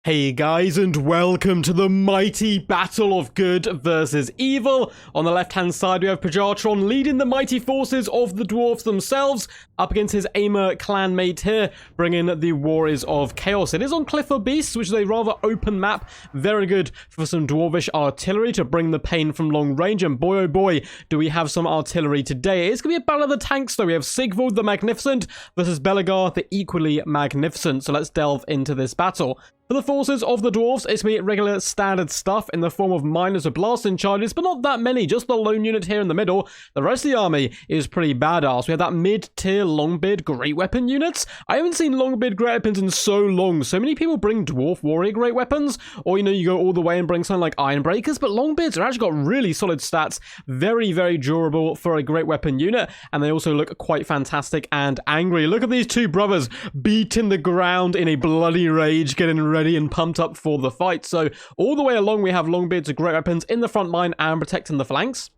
Hey guys, and welcome to the mighty battle of good versus evil. On the left hand side we have Pajartron leading the mighty forces of the Dwarfs themselves up against his Aimer clanmate here, bringing the Warriors of Chaos. It is on Cliff of Beasts, which is a rather open map, very good for some Dwarvish artillery to bring the pain from long range, and boy oh boy do we have some artillery today. It's going to be a battle of the tanks though. We have Sigvald the Magnificent versus Belegar the equally magnificent, so let's delve into this battle. For the forces of the Dwarfs, it's going to be regular standard stuff in the form of miners or blasting charges, but not that many, just the lone unit here in the middle. The rest of the army is pretty badass. We have that mid-tier Longbeard Great Weapon units. I haven't seen Longbeard Great Weapons in so long. So many people bring Dwarf Warrior Great Weapons, or you go all the way and bring something like Iron Breakers, but Longbeards are actually got really solid stats, very, very durable for a Great Weapon unit, and they also look quite fantastic and angry. Look at these two brothers beating the ground in a bloody rage, getting ready and pumped up for the fight. So all the way along we have Longbeards of Great Weapons in the front line and protecting the flanks.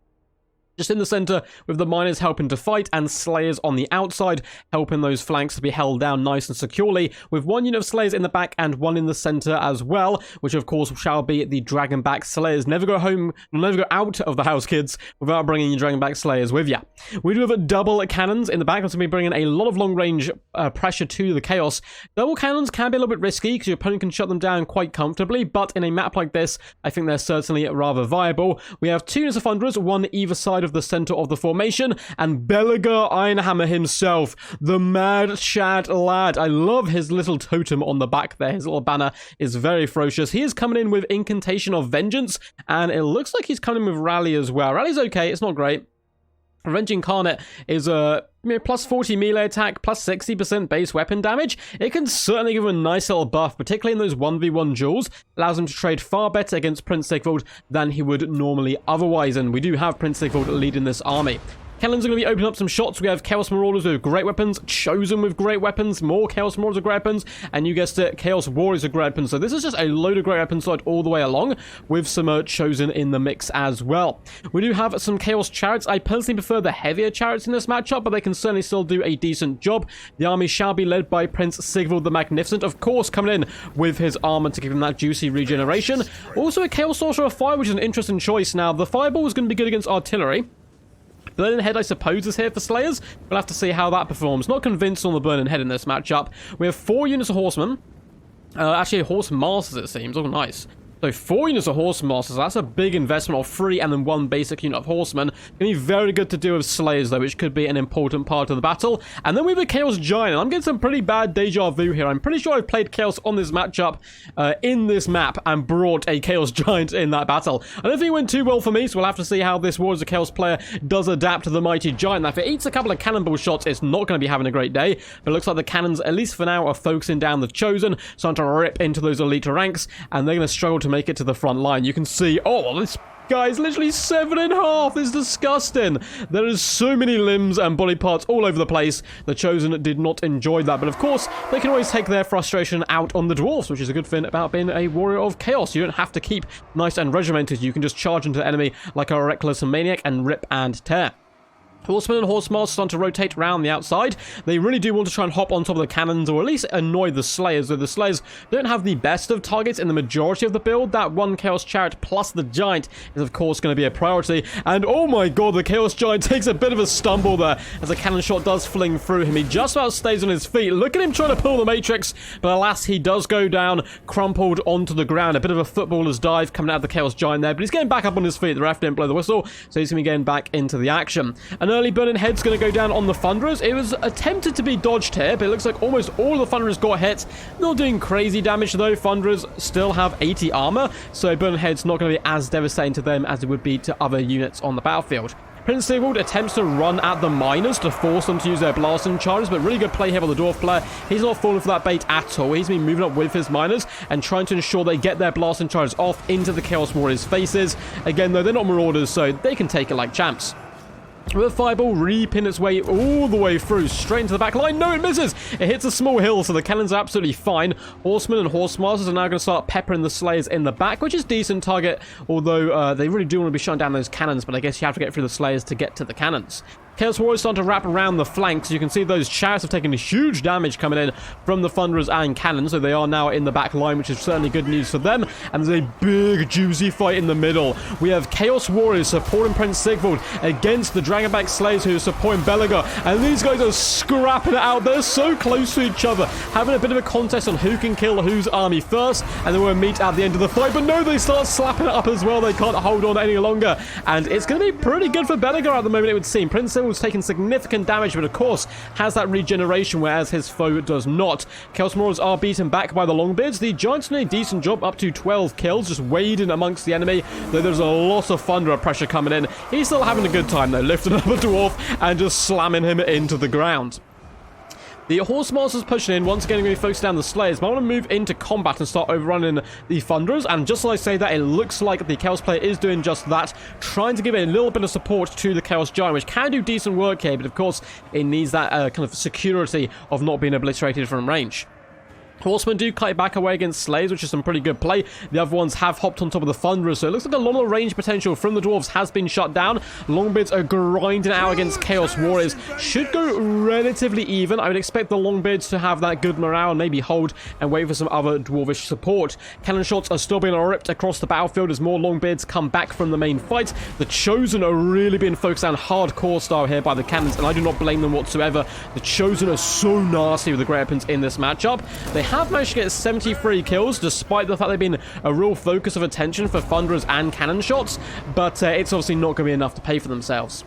Just in the center with the miners helping to fight and slayers on the outside helping those flanks to be held down nice and securely, with one unit of slayers in the back and one in the center as well, which of course shall be the Dragonback slayers. Never go out of the house, kids, without bringing your Dragonback slayers with you. We do have double cannons in the back. That's going to be bringing a lot of long range pressure to the Chaos. Double cannons can be a little bit risky because your opponent can shut them down quite comfortably, but in a map like this I think they're certainly rather viable. We have two units of Thunderers, one either side of the center of the formation, and Belegar Ironhammer himself, the mad shad lad. I love his little totem on the back there. His little banner is very ferocious. He is coming in with Incantation of Vengeance, and it looks like he's coming in with Rally as well. Rally's okay, it's not great. Revenge Incarnate is a plus 40 melee attack, plus 60% base weapon damage. It can certainly give him a nice little buff, particularly in those 1v1 duels. Allows him to trade far better against Prince Sigvald than he would normally otherwise, and we do have Prince Sigvald leading this army. Cannons are going to be opening up some shots. We have Chaos Marauders with great weapons, Chosen with great weapons, more Chaos Marauders with great weapons, and you guessed it, Chaos Warriors with great weapons. So this is just a load of great weapons side all the way along, with some Chosen in the mix as well. We do have some Chaos Chariots. I personally prefer the heavier Chariots in this matchup, but they can certainly still do a decent job. The army shall be led by Prince Sigvald the Magnificent, of course coming in with his armor to give him that juicy regeneration. Also a Chaos Sorcerer of Fire, which is an interesting choice. Now, the Fireball is going to be good against artillery. Burning Head, I suppose, is here for Slayers. We'll have to see how that performs. Not convinced on the Burning Head in this matchup. We have 4 units of Horsemen. Actually, Horse Masters, it seems. Oh, nice. So 4 units of Horse Masters, that's a big investment of 3 and then 1 basic unit of Horsemen. Going to be very good to do with Slayers though, which could be an important part of the battle. And then we have a Chaos Giant. I'm getting some pretty bad deja vu here. I'm pretty sure I've played Chaos on this matchup in this map and brought a Chaos Giant in that battle. I don't think it went too well for me, so we'll have to see how this Warriors of Chaos player does adapt to the mighty Giant. Now, if it eats a couple of cannonball shots, it's not going to be having a great day. But it looks like the cannons, at least for now, are focusing down the Chosen, starting to rip into those elite ranks, and they're going to struggle to make it to the front line. You can see, oh, this guy's literally 7.5. It's disgusting. There is so many limbs and body parts all over the place. The Chosen did not enjoy that, but of course they can always take their frustration out on the Dwarfs, which is a good thing about being a Warrior of Chaos. You don't have to keep nice and regimented. You can just charge into the enemy like a reckless maniac and rip and tear. Horsemen and Horsemasters starting to rotate around the outside. They really do want to try and hop on top of the cannons, or at least annoy the Slayers, though the Slayers don't have the best of targets in the majority of the build. That 1 Chaos Chariot plus the Giant is of course going to be a priority, and oh my god, the Chaos Giant takes a bit of a stumble there as a cannon shot does fling through him. He just about stays on his feet. Look at him trying to pull the Matrix, but alas, he does go down, crumpled onto the ground. A bit of a footballer's dive coming out of the Chaos Giant there, but he's getting back up on his feet. The ref didn't blow the whistle, so he's going to be getting back into the action. An early Burning Head's going to go down on the Thunderers. It was attempted to be dodged here, but it looks like almost all the Thunderers got hit. Not doing crazy damage though. Thunderers still have 80 armor, so Burning Head's not going to be as devastating to them as it would be to other units on the battlefield. Prince Sigvald attempts to run at the miners to force them to use their blasting charges, but really good play here on the Dwarf player. He's not falling for that bait at all. He's been moving up with his miners and trying to ensure they get their blasting charges off into the Chaos Warriors' faces. Again, though, they're not Marauders, so they can take it like champs. With a Fireball reaping its way all the way through, straight into the back line. No, it misses! It hits a small hill, so the cannons are absolutely fine. Horsemen and Horsemasters are now going to start peppering the Slayers in the back, which is decent target, although they really do want to be shutting down those cannons, but I guess you have to get through the Slayers to get to the cannons. Chaos Warriors starting to wrap around the flanks. You can see those chariots have taken huge damage coming in from the Thunderers and Cannons, so they are now in the back line, which is certainly good news for them. And there's a big, juicy fight in the middle. We have Chaos Warriors supporting Prince Sigvald against the Dragonback Slayers who are supporting Belagar. And these guys are scrapping it out. They're so close to each other, having a bit of a contest on who can kill whose army first, and then we'll meet at the end of the fight. But no, they start slapping it up as well. They can't hold on any longer. And it's going to be pretty good for Belagar at the moment, it would seem. Prince Sigvald's taking significant damage, but of course has that regeneration, whereas his foe does not. Chaos Marauders are beaten back by the Longbeards. The Giants doing a decent job, up to 12 kills, just wading amongst the enemy, though there's a lot of thunder pressure coming in. He's still having a good time, though, lifting up a Dwarf and just slamming him into the ground. The Horsemasters pushing in, once again going to be focused down the Slayers, but I want to move into combat and start overrunning the Thunderers, and just as I say that, it looks like the Chaos player is doing just that, trying to give a little bit of support to the Chaos Giant, which can do decent work here, but of course it needs that kind of security of not being obliterated from range. Horsemen do kite back away against Slayers, which is some pretty good play. The other ones have hopped on top of the Thunderers, so it looks like a lot of range potential from the Dwarves has been shut down. Longbeards are grinding out against Chaos Warriors. Should go relatively even. I would expect the Longbeards to have that good morale and maybe hold and wait for some other Dwarvish support. Cannon shots are still being ripped across the battlefield as more Longbeards come back from the main fight. The Chosen are really being focused on hardcore style here by the Cannons, and I do not blame them whatsoever. The Chosen are so nasty with the great weapons in this matchup. They have managed to get 73 kills, despite the fact they've been a real focus of attention for Thunderers and Cannon shots, but it's obviously not going to be enough to pay for themselves.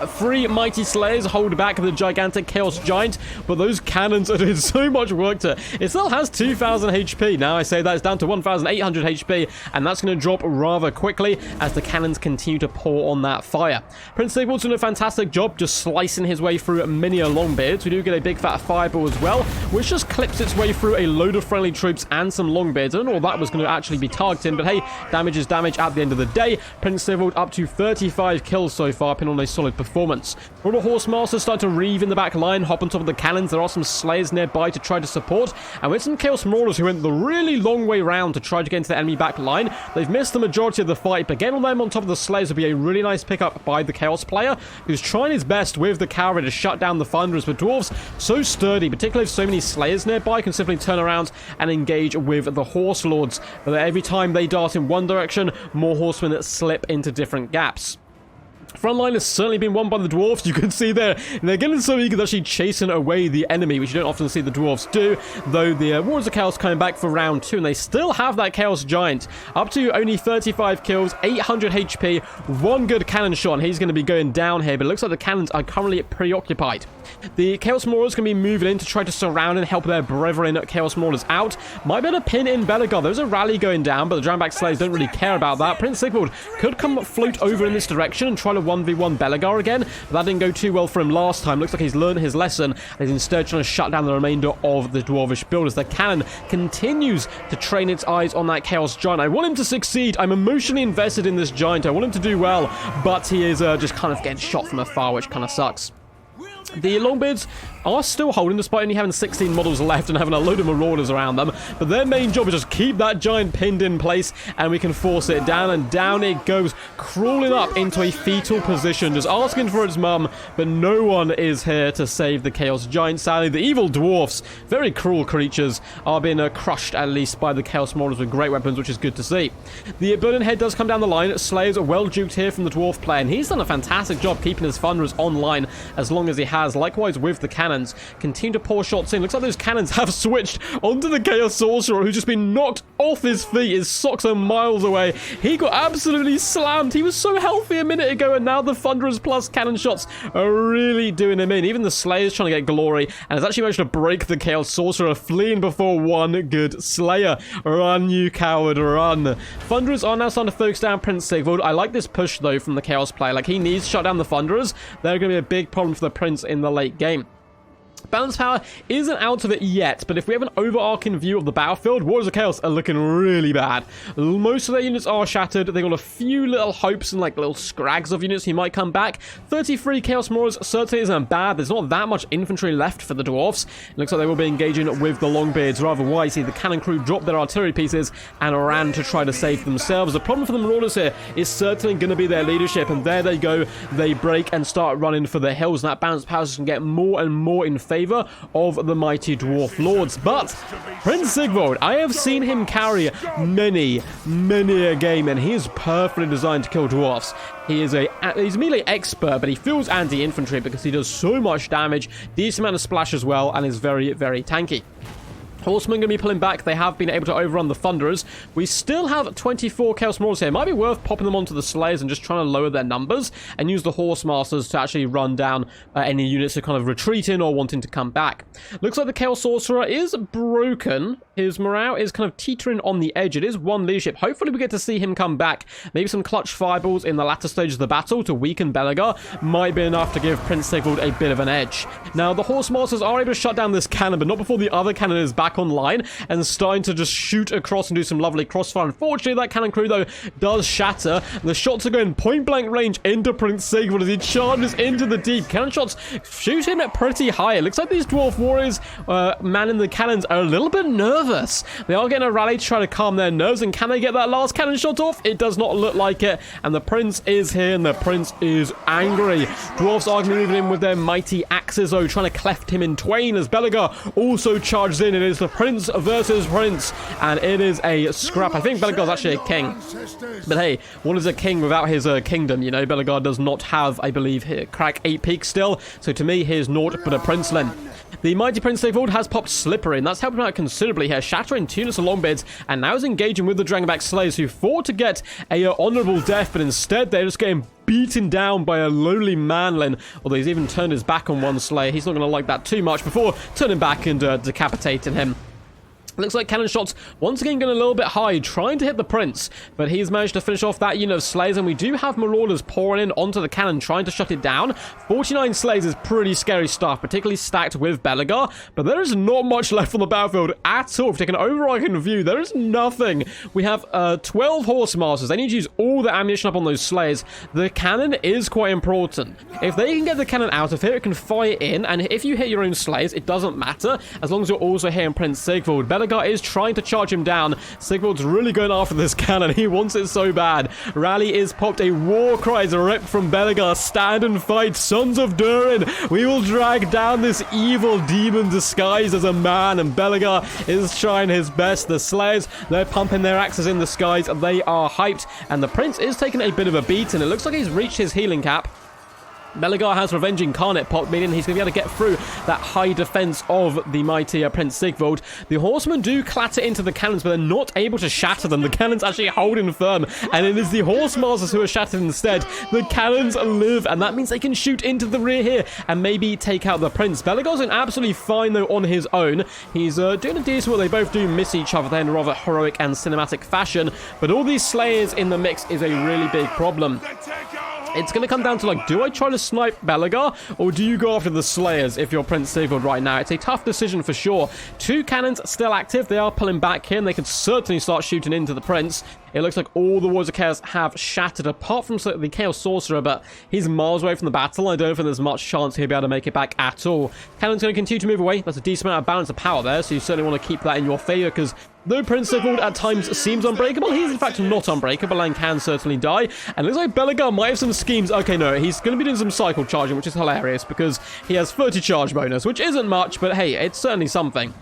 3 mighty Slayers hold back the gigantic Chaos Giant, but those cannons are doing so much work to it. It still has 2,000 HP. Now I say that it's down to 1,800 HP, and that's going to drop rather quickly as the cannons continue to pour on that fire. Prince Sigvald's doing a fantastic job just slicing his way through many Longbeards. We do get a big fat fireball as well, which just clips its way through a load of friendly troops and some Longbeards. I don't know what that was going to actually be targeting, but hey, damage is damage at the end of the day. Prince Sigvald up to 35 kills so far, pinning on a solid performance. All the Horsemasters start to reeve in the back line, hop on top of the cannons. There are some Slayers nearby to try to support, and with some Chaos Marauders who went the really long way round to try to get into the enemy back line. They've missed the majority of the fight, but getting on them on top of the Slayers would be a really nice pickup by the Chaos player, who's trying his best with the cavalry to shut down the Thunderers. But Dwarves, so sturdy, particularly with so many Slayers nearby, can simply turn around and engage with the Horse Lords. But every time they dart in one direction, more Horsemen that slip into different gaps. Frontline has certainly been won by the Dwarfs. You can see there, they're getting so eager that actually chasing away the enemy, which you don't often see the Dwarfs do, though the Warriors of Chaos coming back for round 2, and they still have that Chaos Giant. Up to only 35 kills, 800 HP, 1 good cannon shot, and he's going to be going down here, but it looks like the cannons are currently preoccupied. The Chaos Marauders going to be moving in to try to surround and help their brethren Chaos Marauders out. Might be able to pin in Belagar. There's a rally going down, but the Dragonback Slayers don't really care about that. Prince Sigvald could come float over in this direction and try to 1v1 Belagar again, but that didn't go too well for him last time. Looks like he's learned his lesson and is instead trying to shut down the remainder of the Dwarvish builders. The cannon continues to train its eyes on that Chaos Giant. I want him to succeed. I'm emotionally invested in this Giant. I want him to do well, but he is just kind of getting shot from afar, which kind of sucks. The Longbeards are still holding, despite only having 16 models left and having a load of Marauders around them. But their main job is just keep that Giant pinned in place, and we can force it down, and down it goes, crawling up into a fetal position, just asking for its mum, but no one is here to save the Chaos Giant. Sadly, the evil Dwarfs, very cruel creatures, are being crushed, at least, by the Chaos Marauders with great weapons, which is good to see. The Burning Head does come down the line. Slayers are well duped here from the Dwarf player, and he's done a fantastic job keeping his Thunderers online as long as he has. Likewise with the cannons, continue to pour shots in. Looks like those cannons have switched onto the Chaos Sorcerer, who's just been knocked off his feet. His socks are miles away. He got absolutely slammed. He was so healthy a minute ago, and now the Thunderers plus cannon shots are really doing him in. Even the Slayer's trying to get glory, and has actually managed to break the Chaos Sorcerer, fleeing before one good Slayer. Run, you coward, run. Thunderers are now starting to focus down Prince Sigvald. I like this push, though, from the Chaos player. Like, he needs to shut down the Thunderers. They're going to be a big problem for the Prince in the late game. Balance power isn't out of it yet, but if we have an overarching view of the battlefield, Warriors of Chaos are looking really bad. Most of their units are shattered. They got a few little hopes and like little scrags of units who might come back. 33 Chaos Marauders certainly isn't bad. There's not that much infantry left for the Dwarfs. It looks like they will be engaging with the Longbeards rather wisely. The cannon crew dropped their artillery pieces and ran to try to save themselves. The problem for the Marauders here is certainly going to be their leadership, and there they go. They break and start running for the hills, and that balance power can get more and more in favor of the mighty Dwarf Lords. But Prince Sigvald, I have seen him carry many a game, and he is perfectly designed to kill Dwarfs. He's a melee expert, but he feels anti-infantry because he does so much damage, decent amount of splash as well, and is very tanky. Horsemen going to be pulling back. They have been able to overrun the Thunderers. We still have 24 Chaos Marauders here. It might be worth popping them onto the Slayers and just trying to lower their numbers and use the Horse Masters to actually run down any units that are kind of retreating or wanting to come back. Looks like the Chaos Sorcerer is broken. His morale is kind of teetering on the edge. It is one leadership. Hopefully we get to see him come back. Maybe some clutch fireballs in the latter stages of the battle to weaken Belegar might be enough to give Prince Sigvald a bit of an edge. Now, the Horse Masters are able to shut down this cannon, but not before the other cannon is back online and starting to just shoot across and do some lovely crossfire. Unfortunately, that cannon crew, though, does shatter. The shots are going point-blank range into Prince Sigvald as he charges into the deep. Cannon shots shoot him at pretty high. It looks like these Dwarf Warriors manning the cannons are a little bit nervous. They are getting a rally to try to calm their nerves, and can they get that last cannon shot off? It does not look like it, and the Prince is here, and the Prince is angry. Dwarfs are moving in with their mighty axes, though, trying to cleft him in twain as Belegar also charges in. It is the Prince versus Prince, and it is a scrap. I think Belegar's actually a king, but hey, what is a king without his kingdom? You know, Belegar does not have, I believe, crack 8 peaks still, so to me, he is naught but a princeling. The mighty Prince Sigvald has popped Slippery, and that's helped him out considerably here, shattering 2 units of Longbeards, and now is engaging with the Dragonback Slayers, who fought to get a honourable death, but instead they're just getting beaten down by a lowly manlin, although he's even turned his back on one Slayer. He's not going to like that too much before turning back and decapitating him. Looks like cannon shots once again going a little bit high, trying to hit the Prince, but he's managed to finish off that unit of Slayers, and we do have Marauders pouring in onto the cannon, trying to shut it down. 49 Slayers is pretty scary stuff, particularly stacked with Belegar, but there is not much left on the battlefield at all. If you take an overarching view, there is nothing. We have 12 Horse Masters. They need to use all the ammunition up on those Slayers. The cannon is quite important. If they can get the cannon out of here, it can fire in, and if you hit your own Slayers, it doesn't matter, as long as you're also hitting Prince Sigvald. Belegar is trying to charge him down. Sigvald's really going after this cannon. He wants it so bad. Rally is popped. A war cry is ripped from Belegar. Stand and fight, sons of Durin. We will drag down this evil demon disguised as a man, and Belegar is trying his best. The Slayers, they're pumping their axes in the skies. They are hyped, and the Prince is taking a bit of a beating. It looks like he's reached his healing cap. Belegar has Revenge Incarnate pop, meaning he's going to be able to get through that high defense of the mighty Prince Sigvald. The horsemen do clatter into the cannons, but they're not able to shatter them. The cannons actually holding firm, and it is the horse masters who are shattered instead. The cannons live, and that means they can shoot into the rear here and maybe take out the Prince. Belegar's doing absolutely fine, though, on his own. He's doing a decent work. They both do miss each other there in a rather heroic and cinematic fashion, but all these Slayers in the mix is a really big problem. It's going to come down to, like, do I try to snipe Belegar, or do you go after the Slayers if you're Prince Sigvald right now? It's a tough decision for sure. 2 cannons still active. They are pulling back here, and they could certainly start shooting into the Prince. It looks like all the Warriors of Chaos have shattered, apart from the Chaos Sorcerer, but he's miles away from the battle. I don't think there's much chance he'll be able to make it back at all. Cannon's going to continue to move away. That's a decent amount of balance of power there, so you certainly want to keep that in your favor, because though Prince Sigvald at times seems unbreakable, he's in fact not unbreakable and can certainly die. And it looks like Belegar might have some schemes. Okay, no, he's going to be doing some cycle charging, which is hilarious, because he has 30 charge bonus, which isn't much, but hey, it's certainly something.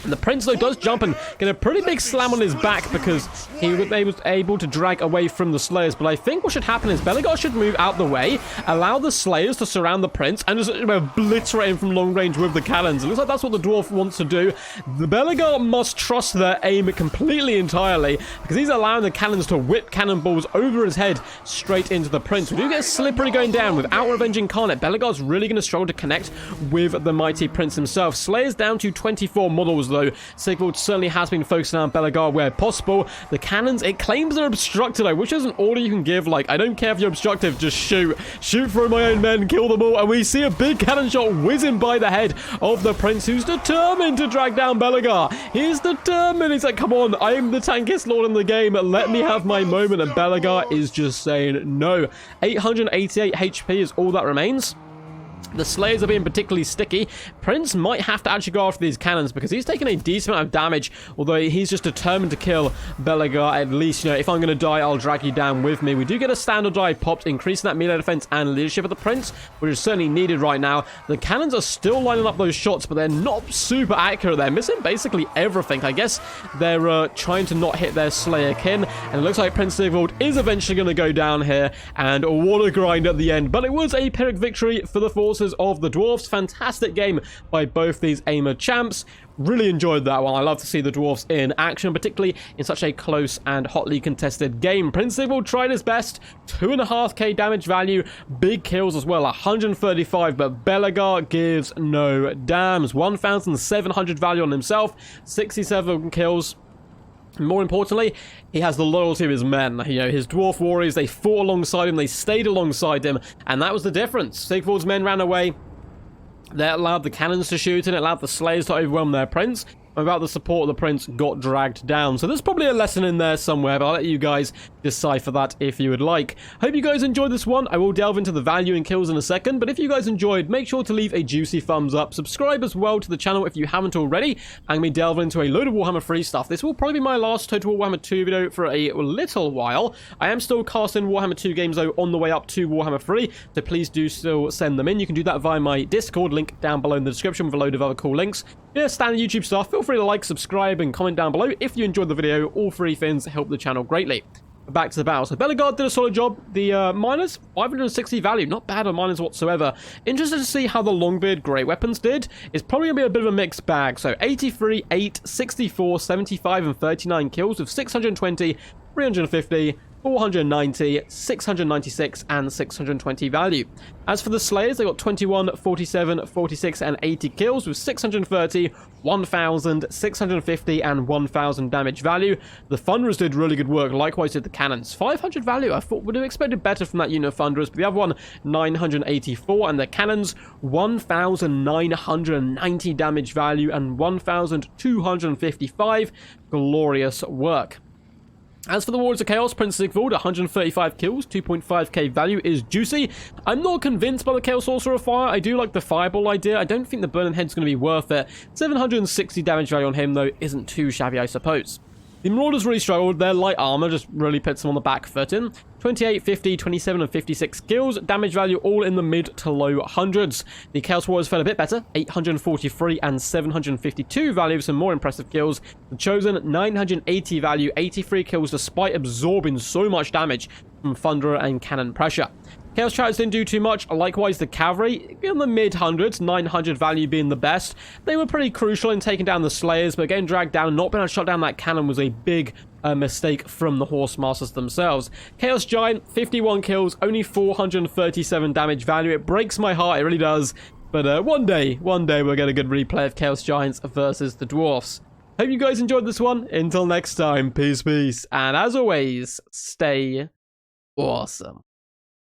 And the Prince, though, does jump and get a pretty big slam on his back because he was able to drag away from the Slayers. But I think what should happen is Belegar should move out the way, allow the Slayers to surround the Prince, and just obliterate him from long range with the cannons. It looks like that's what the Dwarf wants to do. The Belegar must trust their aim completely entirely, because he's allowing the cannons to whip cannonballs over his head straight into the Prince. We do get Slippery going down without Revenge Incarnate. Belegar's really going to struggle to connect with the mighty Prince himself. Slayers down to 24 models though. Sigvald certainly has been focusing on Belegar where possible. The cannons, it claims they're obstructed. I wish there's an order you can give, like, I don't care if you're obstructive, just shoot. Shoot through my own men, kill them all, and we see a big cannon shot whizzing by the head of the prince, who's determined to drag down Belegar. He's determined. He's like, come on, I am the tankiest lord in the game. Let me have my moment. And Belegar is just saying no. 888 HP is all that remains. The Slayers are being particularly sticky. Prince might have to actually go after these cannons because he's taking a decent amount of damage, although he's just determined to kill Belegar. At least, you know, if I'm going to die, I'll drag you down with me. We do get a standard die popped, increasing that melee defense and leadership of the Prince, which is certainly needed right now. The cannons are still lining up those shots, but they're not super accurate. They're missing basically everything. I guess they're trying to not hit their Slayer kin, and it looks like Prince Sigvald is eventually going to go down here, and what a grind at the end. But it was a Pyrrhic victory for the forces of the Dwarfs. Fantastic game by both these Aimer champs. Really enjoyed that one. I love to see the Dwarfs in action, particularly in such a close and hotly contested game. Prince Sigvald tried his best. 2.5k damage value. Big kills as well. 135, but Belegar gives no damns. 1,700 value on himself. 67 kills. More importantly, he has the loyalty of his men. You know, his dwarf warriors, they fought alongside him, they stayed alongside him, and that was the difference. Sigvald's men ran away. That allowed the cannons to shoot, and it allowed the Slayers to overwhelm their prince. About the support of the prince got dragged down. So there's probably a lesson in there somewhere, but I'll let you guys decipher that if you would like. Hope you guys enjoyed this one. I will delve into the value and kills in a second, but if you guys enjoyed, make sure to leave a juicy thumbs up. Subscribe as well to the channel if you haven't already. I'm going to be delving into a load of Warhammer 3 stuff. This will probably be my last Total Warhammer 2 video for a little while. I am still casting Warhammer 2 games though on the way up to Warhammer 3, so please do still send them in. You can do that via my Discord, link down below in the description with a load of other cool links. Yeah, standard YouTube stuff. Feel free to like, subscribe, and comment down below if you enjoyed the video. All three things help the channel greatly. Back to the battle. So Belegar did a solid job. The miners, 560 value. Not bad on miners whatsoever. Interested to see how the Longbeard Great Weapons did. It's probably going to be a bit of a mixed bag. So 83, 8, 64, 75, and 39 kills with 620, 350, 490, 696, and 620 value. As for the Slayers, they got 21, 47, 46, and 80 kills with 630, 1,000, 650, and 1,000 damage value. The Thunderers did really good work, likewise did the Cannons. 500 value, I thought would have expected better from that unit of Thunderers, but the other one, 984, and the Cannons, 1,990 damage value and 1,255. Glorious work. As for the Warriors of Chaos, Prince Sigvald, 135 kills, 2.5k value is juicy. I'm not convinced by the Chaos Sorcerer of Fire. I do like the Fireball idea. I don't think the Burning Head's going to be worth it. 760 damage value on him, though, isn't too shabby, I suppose. The Marauders really struggled. Their light armor just really puts them on the back foot in. 28, 50, 27, and 56 kills. Damage value all in the mid to low hundreds. The Chaos Warriors felt a bit better. 843 and 752 value, some more impressive kills. The Chosen, 980 value, 83 kills despite absorbing so much damage from Thunderer and Cannon pressure. Chaos Chariots didn't do too much. Likewise, the Cavalry, in the mid-hundreds, 900 value being the best. They were pretty crucial in taking down the Slayers, but getting dragged down and not being able to shut down that cannon was a big mistake from the Horse Masters themselves. Chaos Giant, 51 kills, only 437 damage value. It breaks my heart, it really does. But one day we'll get a good replay of Chaos Giants versus the Dwarfs. Hope you guys enjoyed this one. Until next time, peace, and as always, stay awesome.